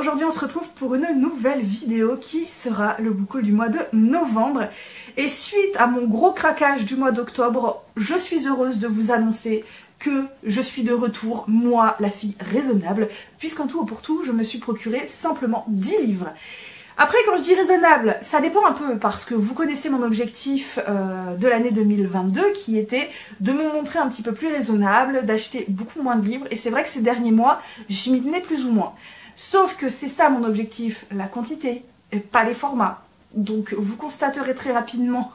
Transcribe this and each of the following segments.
aujourd'hui on se retrouve pour une nouvelle vidéo qui sera le book haul du mois de novembre. Et suite à mon gros craquage du mois d'octobre, je suis heureuse de vous annoncer que je suis de retour, moi la fille raisonnable, puisqu'en tout et pour tout je me suis procuré simplement 10 livres. Après, quand je dis raisonnable, ça dépend un peu parce que vous connaissez mon objectif de l'année 2022 qui était de me montrer un petit peu plus raisonnable, d'acheter beaucoup moins de livres. Et c'est vrai que ces derniers mois, je m'y tenais plus ou moins. Sauf que c'est ça mon objectif, la quantité, et pas les formats. Donc vous constaterez très rapidement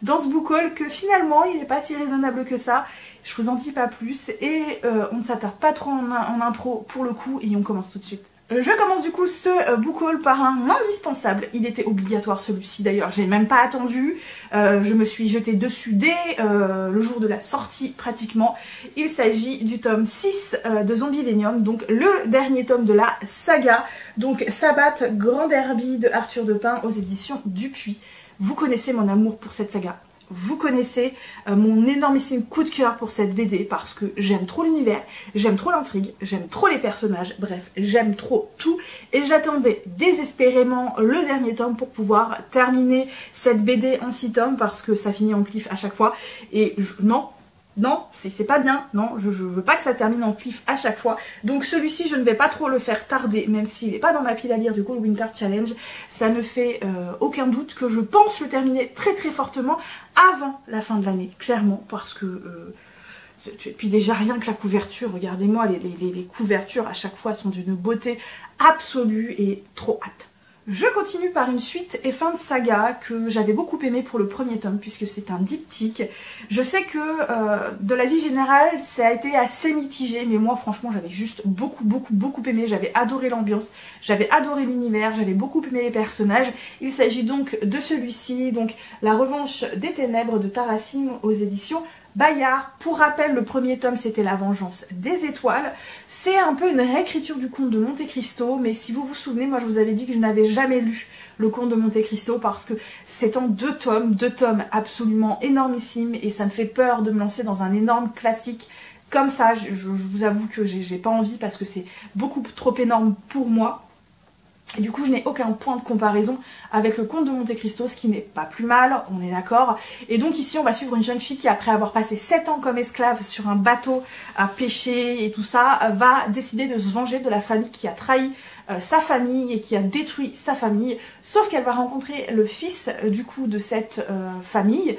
dans ce book haul que finalement il n'est pas si raisonnable que ça. Je vous en dis pas plus et on ne s'attarde pas trop en intro pour le coup et on commence tout de suite. Je commence du coup ce book haul par un indispensable. Il était obligatoire celui-ci d'ailleurs, j'ai même pas attendu. Je me suis jetée dessus dès le jour de la sortie pratiquement. Il s'agit du tome 6 de Zombieillennium, donc le dernier tome de la saga. Donc Sabbath Grand Derby de Arthur de Pin aux éditions Dupuis. Vous connaissez mon amour pour cette saga. Vous connaissez mon énormissime coup de cœur pour cette BD parce que j'aime trop l'univers, j'aime trop l'intrigue, j'aime trop les personnages, bref, j'aime trop tout et j'attendais désespérément le dernier tome pour pouvoir terminer cette BD en 6 tomes parce que ça finit en cliff à chaque fois et non, c'est pas bien, non, je veux pas que ça se termine en cliff à chaque fois. Donc celui-ci, je ne vais pas trop le faire tarder, même s'il n'est pas dans ma pile à lire du Cold Winter Challenge. Ça ne fait aucun doute que je pense le terminer très très fortement avant la fin de l'année, clairement, parce que... et puis déjà rien que la couverture, regardez-moi, les couvertures à chaque fois sont d'une beauté absolue et trop hâte. Je continue par une suite et fin de saga que j'avais beaucoup aimé pour le premier tome puisque c'est un diptyque. Je sais que de l'avis général ça a été assez mitigé mais moi franchement j'avais juste beaucoup aimé. J'avais adoré l'ambiance, j'avais adoré l'univers, j'avais beaucoup aimé les personnages. Il s'agit donc de celui-ci, donc La Revanche des Ténèbres de Tarassim aux éditions Bayard. Pour rappel, le premier tome c'était La Vengeance des Étoiles. C'est un peu une réécriture du conte de Monte Cristo, mais si vous vous souvenez, moi je vous avais dit que je n'avais jamais lu le conte de Monte Cristo parce que c'est en 2 tomes absolument énormissimes et ça me fait peur de me lancer dans un énorme classique comme ça. Je vous avoue que j'ai pas envie parce que c'est beaucoup trop énorme pour moi. Et du coup, je n'ai aucun point de comparaison avec le conte de Monte Cristo, ce qui n'est pas plus mal, on est d'accord. Et donc ici, on va suivre une jeune fille qui, après avoir passé 7 ans comme esclave sur un bateau à pêcher et tout ça, va décider de se venger de la famille qui a trahi sa famille et qui a détruit sa famille. Sauf qu'elle va rencontrer le fils du coup de cette famille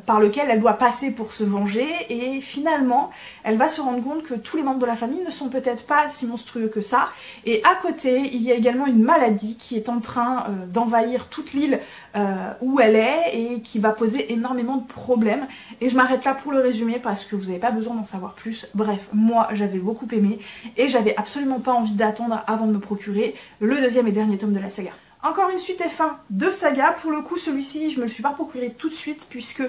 par lequel elle doit passer pour se venger. Et finalement, elle va se rendre compte que tous les membres de la famille ne sont peut-être pas si monstrueux que ça. Et à côté, il y a également une maladie qui est en train d'envahir toute l'île où elle est et qui va poser énormément de problèmes. Et je m'arrête là pour le résumer parce que vous n'avez pas besoin d'en savoir plus. Bref, moi j'avais beaucoup aimé et j'avais absolument pas envie d'attendre avant de me procurer le deuxième et dernier tome de la saga. Encore une suite et fin de saga. Pour le coup, celui-ci, je me le suis pas procuré tout de suite puisque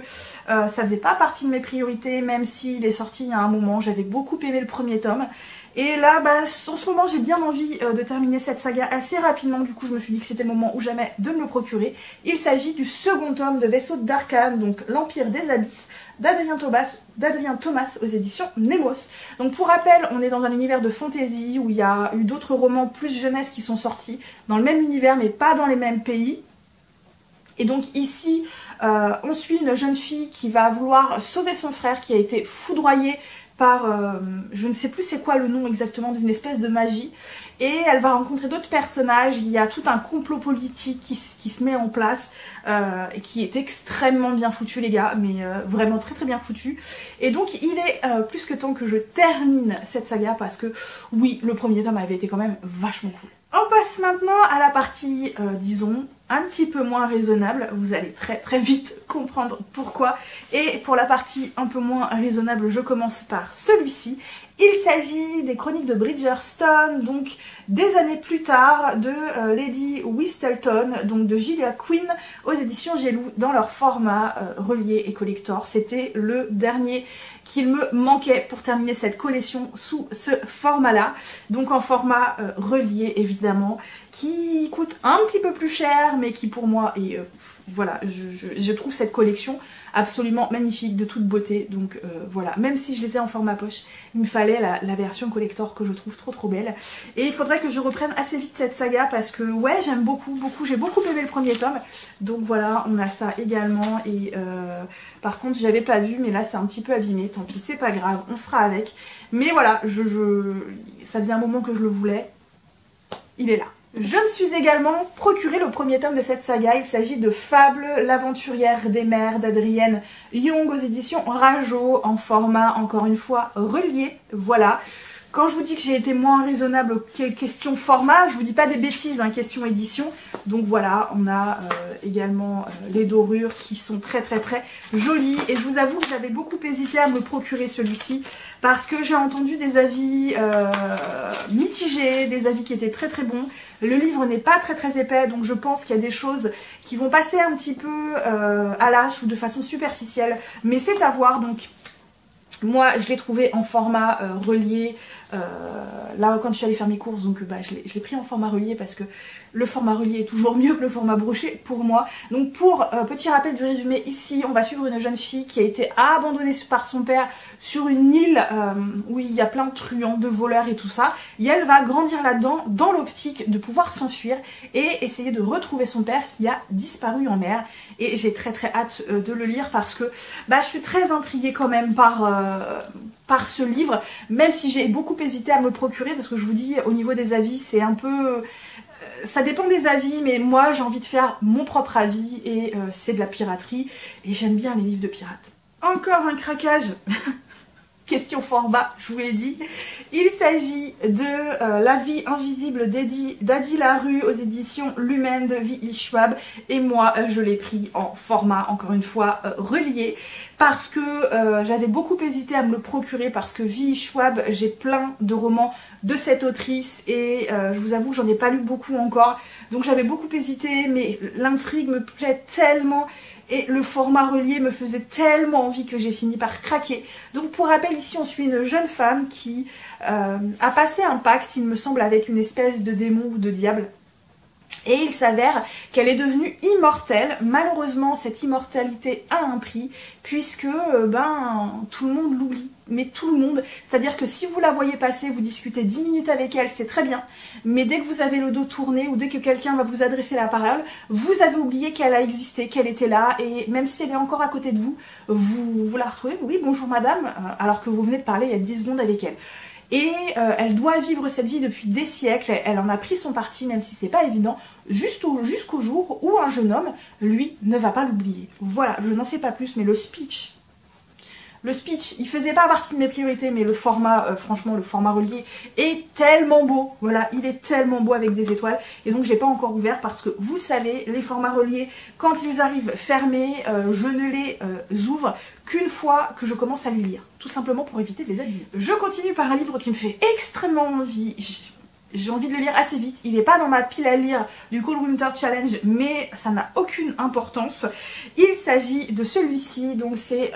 ça faisait pas partie de mes priorités, même s'il est sorti il y a un moment. J'avais beaucoup aimé le premier tome. Et là, en ce moment, j'ai bien envie de terminer cette saga assez rapidement. Du coup, je me suis dit que c'était le moment ou jamais de me le procurer. Il s'agit du second tome de Vaisseau d'Arcane, donc L'Empire des Abysses, d'Adrien Thomas aux éditions Nemos. Donc pour rappel, on est dans un univers de fantasy où il y a eu d'autres romans plus jeunesse qui sont sortis dans le même univers mais pas dans les mêmes pays. Et donc ici, on suit une jeune fille qui va vouloir sauver son frère qui a été foudroyé par, je ne sais plus c'est quoi le nom exactement, d'une espèce de magie. Et elle va rencontrer d'autres personnages, il y a tout un complot politique qui se met en place, et qui est extrêmement bien foutu les gars, mais vraiment très bien foutu. Et donc il est plus que temps que je termine cette saga parce que oui, le premier tome avait été quand même vachement cool. On passe maintenant à la partie, disons, un petit peu moins raisonnable. Vous allez très vite comprendre pourquoi. Et pour la partie un peu moins raisonnable, je commence par celui-ci. Il s'agit des Chroniques de Bridgerstone, donc des années plus tard, de Lady Whistleton, donc de Julia Quinn, aux éditions Gélou, dans leur format relié et collector. C'était le dernier qu'il me manquait pour terminer cette collection sous ce format-là, donc en format relié évidemment, qui coûte un petit peu plus cher, mais qui pour moi est... voilà, je trouve cette collection absolument magnifique, de toute beauté, donc voilà, même si je les ai en format poche, il me fallait fallait la version collector que je trouve trop belle. Et il faudrait que je reprenne assez vite cette saga parce que ouais, j'aime beaucoup, j'ai beaucoup aimé le premier tome. Donc voilà, on a ça également. Et par contre, j'avais pas vu, mais là c'est un petit peu abîmé. Tant pis, c'est pas grave, on fera avec. Mais voilà, ça faisait un moment que je le voulais. Il est là. Je me suis également procuré le premier tome de cette saga. Il s'agit de Fable, l'aventurière des mers d'Adrienne Young aux éditions Rajo en format, encore une fois, relié. Voilà. Quand je vous dis que j'ai été moins raisonnable question format, je vous dis pas des bêtises, hein, question édition. Donc voilà, on a également les dorures qui sont très jolies. Et je vous avoue que j'avais beaucoup hésité à me procurer celui-ci parce que j'ai entendu des avis mitigés, des avis qui étaient très bons. Le livre n'est pas très épais, donc je pense qu'il y a des choses qui vont passer un petit peu à l'as ou de façon superficielle. Mais c'est à voir, donc moi je l'ai trouvé en format relié. Là quand je suis allée faire mes courses, donc je l'ai pris en format relié parce que le format relié est toujours mieux que le format broché pour moi. Donc pour petit rappel du résumé, ici on va suivre une jeune fille qui a été abandonnée par son père sur une île où il y a plein de truands, de voleurs et tout ça, et elle va grandir là-dedans dans l'optique de pouvoir s'enfuir et essayer de retrouver son père qui a disparu en mer. Et j'ai très hâte de le lire parce que je suis très intriguée quand même par ce livre, même si j'ai beaucoup hésité à me le procurer parce que je vous dis, au niveau des avis, c'est un peu... ça dépend des avis, mais moi j'ai envie de faire mon propre avis et c'est de la piraterie et j'aime bien les livres de pirates. Encore un craquage question format, je vous l'ai dit. Il s'agit de La vie invisible d'Adi Larue aux éditions Lumen de V.I. Schwab. Et moi, je l'ai pris en format, encore une fois, relié. Parce que j'avais beaucoup hésité à me le procurer parce que V.I. Schwab, j'ai plein de romans de cette autrice. Et je vous avoue que j'en ai pas lu beaucoup encore. Donc j'avais beaucoup hésité, mais l'intrigue me plaît tellement. Et le format relié me faisait tellement envie que j'ai fini par craquer. Donc pour rappel, ici on suit une jeune femme qui a passé un pacte, il me semble, avec une espèce de démon ou de diable. Et il s'avère qu'elle est devenue immortelle. Malheureusement, cette immortalité a un prix, puisque tout le monde l'oublie. Mais tout le monde, c'est-à-dire que si vous la voyez passer, vous discutez 10 minutes avec elle, c'est très bien. Mais dès que vous avez le dos tourné ou dès que quelqu'un va vous adresser la parole, vous avez oublié qu'elle a existé, qu'elle était là. Et même si elle est encore à côté de vous, vous la retrouvez, oui, bonjour madame, alors que vous venez de parler il y a 10 secondes avec elle. Et elle doit vivre cette vie depuis des siècles, elle en a pris son parti, même si c'est pas évident, jusqu'au jour où un jeune homme, lui, ne va pas l'oublier. Voilà, je n'en sais pas plus, mais le speech, il faisait pas partie de mes priorités, mais le format, franchement, le format relié est tellement beau. Voilà, il est tellement beau avec des étoiles. Et donc, je l'ai pas encore ouvert parce que, vous le savez, les formats reliés, quand ils arrivent fermés, je ne les ouvre qu'une fois que je commence à les lire. Tout simplement pour éviter de les abîmer. Je continue par un livre qui me fait extrêmement envie. J'ai envie de le lire assez vite. Il n'est pas dans ma pile à lire du Cold Winter Challenge, mais ça n'a aucune importance. Il s'agit de celui-ci, donc c'est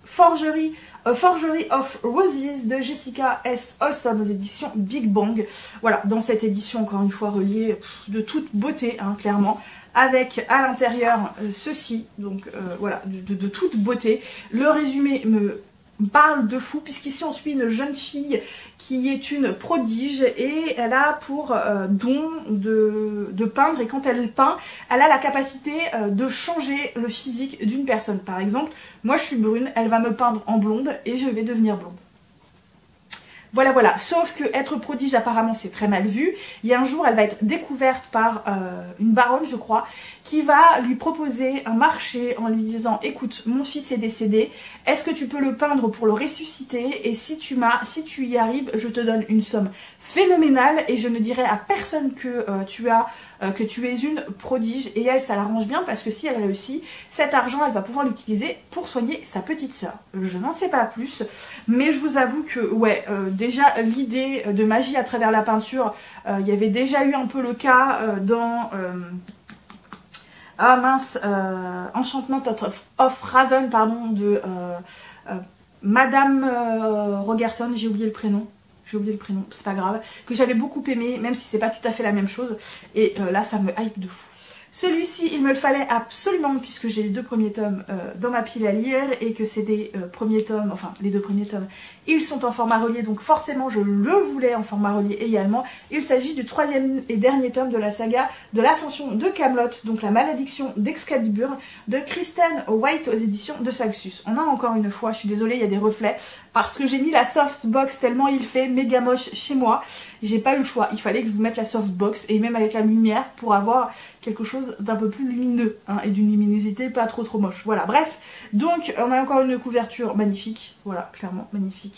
Forgery of Roses de Jessica S. Olson aux éditions Big Bang. Voilà, dans cette édition, encore une fois, reliée de toute beauté, hein, clairement, avec à l'intérieur ceci, donc voilà, de toute beauté. Le résumé me parle de fou, puisqu'ici on suit une jeune fille qui est une prodige et elle a pour don de peindre, et quand elle peint, elle a la capacité de changer le physique d'une personne. Par exemple, moi je suis brune, elle va me peindre en blonde et je vais devenir blonde. Voilà, sauf que être prodige apparemment c'est très mal vu. Il y a un jour elle va être découverte par une baronne je crois, qui va lui proposer un marché en lui disant: écoute, mon fils est décédé, est-ce que tu peux le peindre pour le ressusciter, et si tu y arrives, je te donne une somme phénoménale et je ne dirai à personne que tu es une prodige. Et elle, ça l'arrange bien parce que si elle réussit, cet argent elle va pouvoir l'utiliser pour soigner sa petite sœur. Je n'en sais pas plus, mais je vous avoue que ouais, déjà l'idée de magie à travers la peinture, il y avait déjà eu un peu le cas dans Enchantment of Raven, pardon, de Madame Rogerson, j'ai oublié le prénom, c'est pas grave, que j'avais beaucoup aimé, même si c'est pas tout à fait la même chose, et là ça me hype de fou. Celui-ci, il me le fallait absolument puisque j'ai les 2 premiers tomes dans ma pile à lire et que c'est des premiers tomes, enfin les 2 premiers tomes, ils sont en format relié, donc forcément je le voulais en format relié également. Il s'agit du 3e et dernier tome de la saga de l'ascension de Camelot, donc la malédiction d'Excalibur, de Kristen White aux éditions de Saxus. On a encore une fois, je suis désolée, il y a des reflets, parce que j'ai mis la softbox tellement il fait méga moche chez moi. J'ai pas eu le choix, il fallait que je vous mette la softbox, et même avec la lumière, pour avoir quelque chose d'un peu plus lumineux, hein, et d'une luminosité pas trop moche. Voilà, bref, donc on a encore une couverture magnifique, voilà, clairement magnifique.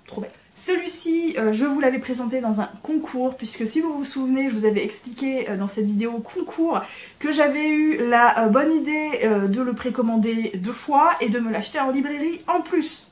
Trop belle. Celui-ci, je vous l'avais présenté dans un concours, puisque si vous vous souvenez, je vous avais expliqué dans cette vidéo concours que j'avais eu la bonne idée de le précommander 2 fois et de me l'acheter en librairie en plus.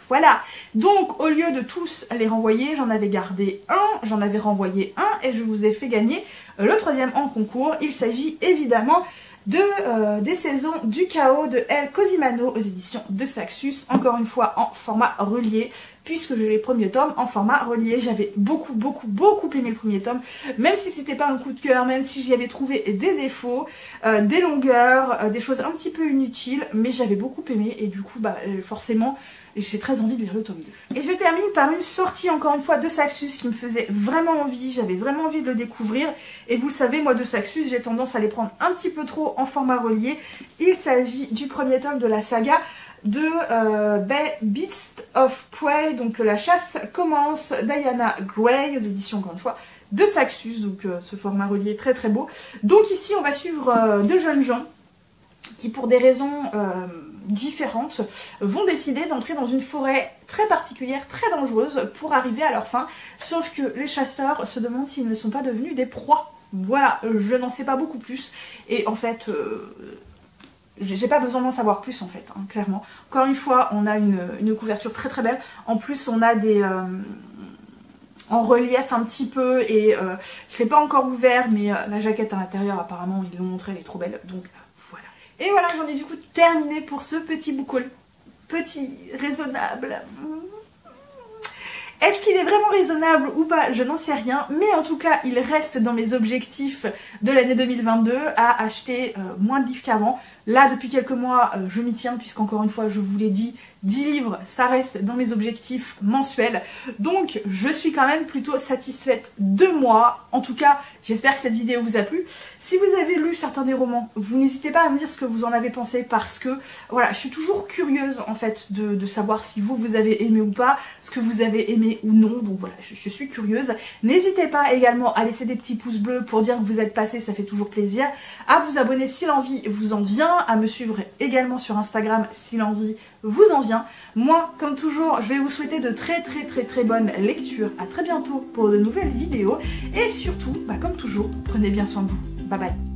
Voilà, donc au lieu de tous les renvoyer, j'en avais gardé un, j'en avais renvoyé un et je vous ai fait gagner le 3e en concours. Il s'agit évidemment des saisons du chaos de El Cosimano aux éditions de Saxus, encore une fois en format relié, puisque j'ai les premiers tomes en format relié. J'avais beaucoup aimé le premier tome, même si c'était pas un coup de cœur, même si j'y avais trouvé des défauts, des longueurs, des choses un petit peu inutiles, mais j'avais beaucoup aimé et du coup bah forcément j'ai très envie de lire le tome 2. Et je termine par une sortie encore une fois de Saxus qui me faisait vraiment envie, j'avais vraiment envie de le découvrir, et vous le savez, moi de Saxus j'ai tendance à les prendre un petit peu trop en format relié. Il s'agit du premier tome de la saga de Beast of Prey, donc la chasse commence, Diana Gray aux éditions encore une fois de Saxus, donc ce format relié très beau. Donc ici on va suivre 2 jeunes gens qui pour des raisons différentes vont décider d'entrer dans une forêt très particulière, très dangereuse pour arriver à leur fin, sauf que les chasseurs se demandent s'ils ne sont pas devenus des proies. Voilà, je n'en sais pas beaucoup plus et en fait j'ai pas besoin d'en savoir plus en fait, hein, clairement. Encore une fois, on a une couverture très belle, en plus on a des en relief un petit peu et je l'ai pas encore ouvert mais la jaquette à l'intérieur apparemment ils l'ont montré, elle est trop belle, donc voilà. Et voilà, j'en ai du coup terminé pour ce petit book haul. Petit, raisonnable. Est-ce qu'il est vraiment raisonnable ou pas? Je n'en sais rien, mais en tout cas, il reste dans mes objectifs de l'année 2022 à acheter moins de livres qu'avant. Là, depuis quelques mois, je m'y tiens, puisqu'encore une fois, je vous l'ai dit, 10 livres, ça reste dans mes objectifs mensuels. Donc, je suis quand même plutôt satisfaite de moi. En tout cas, j'espère que cette vidéo vous a plu. Si vous avez lu certains des romans, vous n'hésitez pas à me dire ce que vous en avez pensé, parce que, voilà, je suis toujours curieuse, en fait, de savoir si vous avez aimé ou pas, ce que vous avez aimé ou non. Donc voilà, je suis curieuse. N'hésitez pas également à laisser des petits pouces bleus pour dire que vous êtes passé, ça fait toujours plaisir. À vous abonner si l'envie vous en vient, à me suivre également sur Instagram si l'envie vous en vient. Moi, comme toujours, je vais vous souhaiter de très bonnes lectures. À très bientôt pour de nouvelles vidéos. Et surtout, comme toujours, prenez bien soin de vous. Bye bye.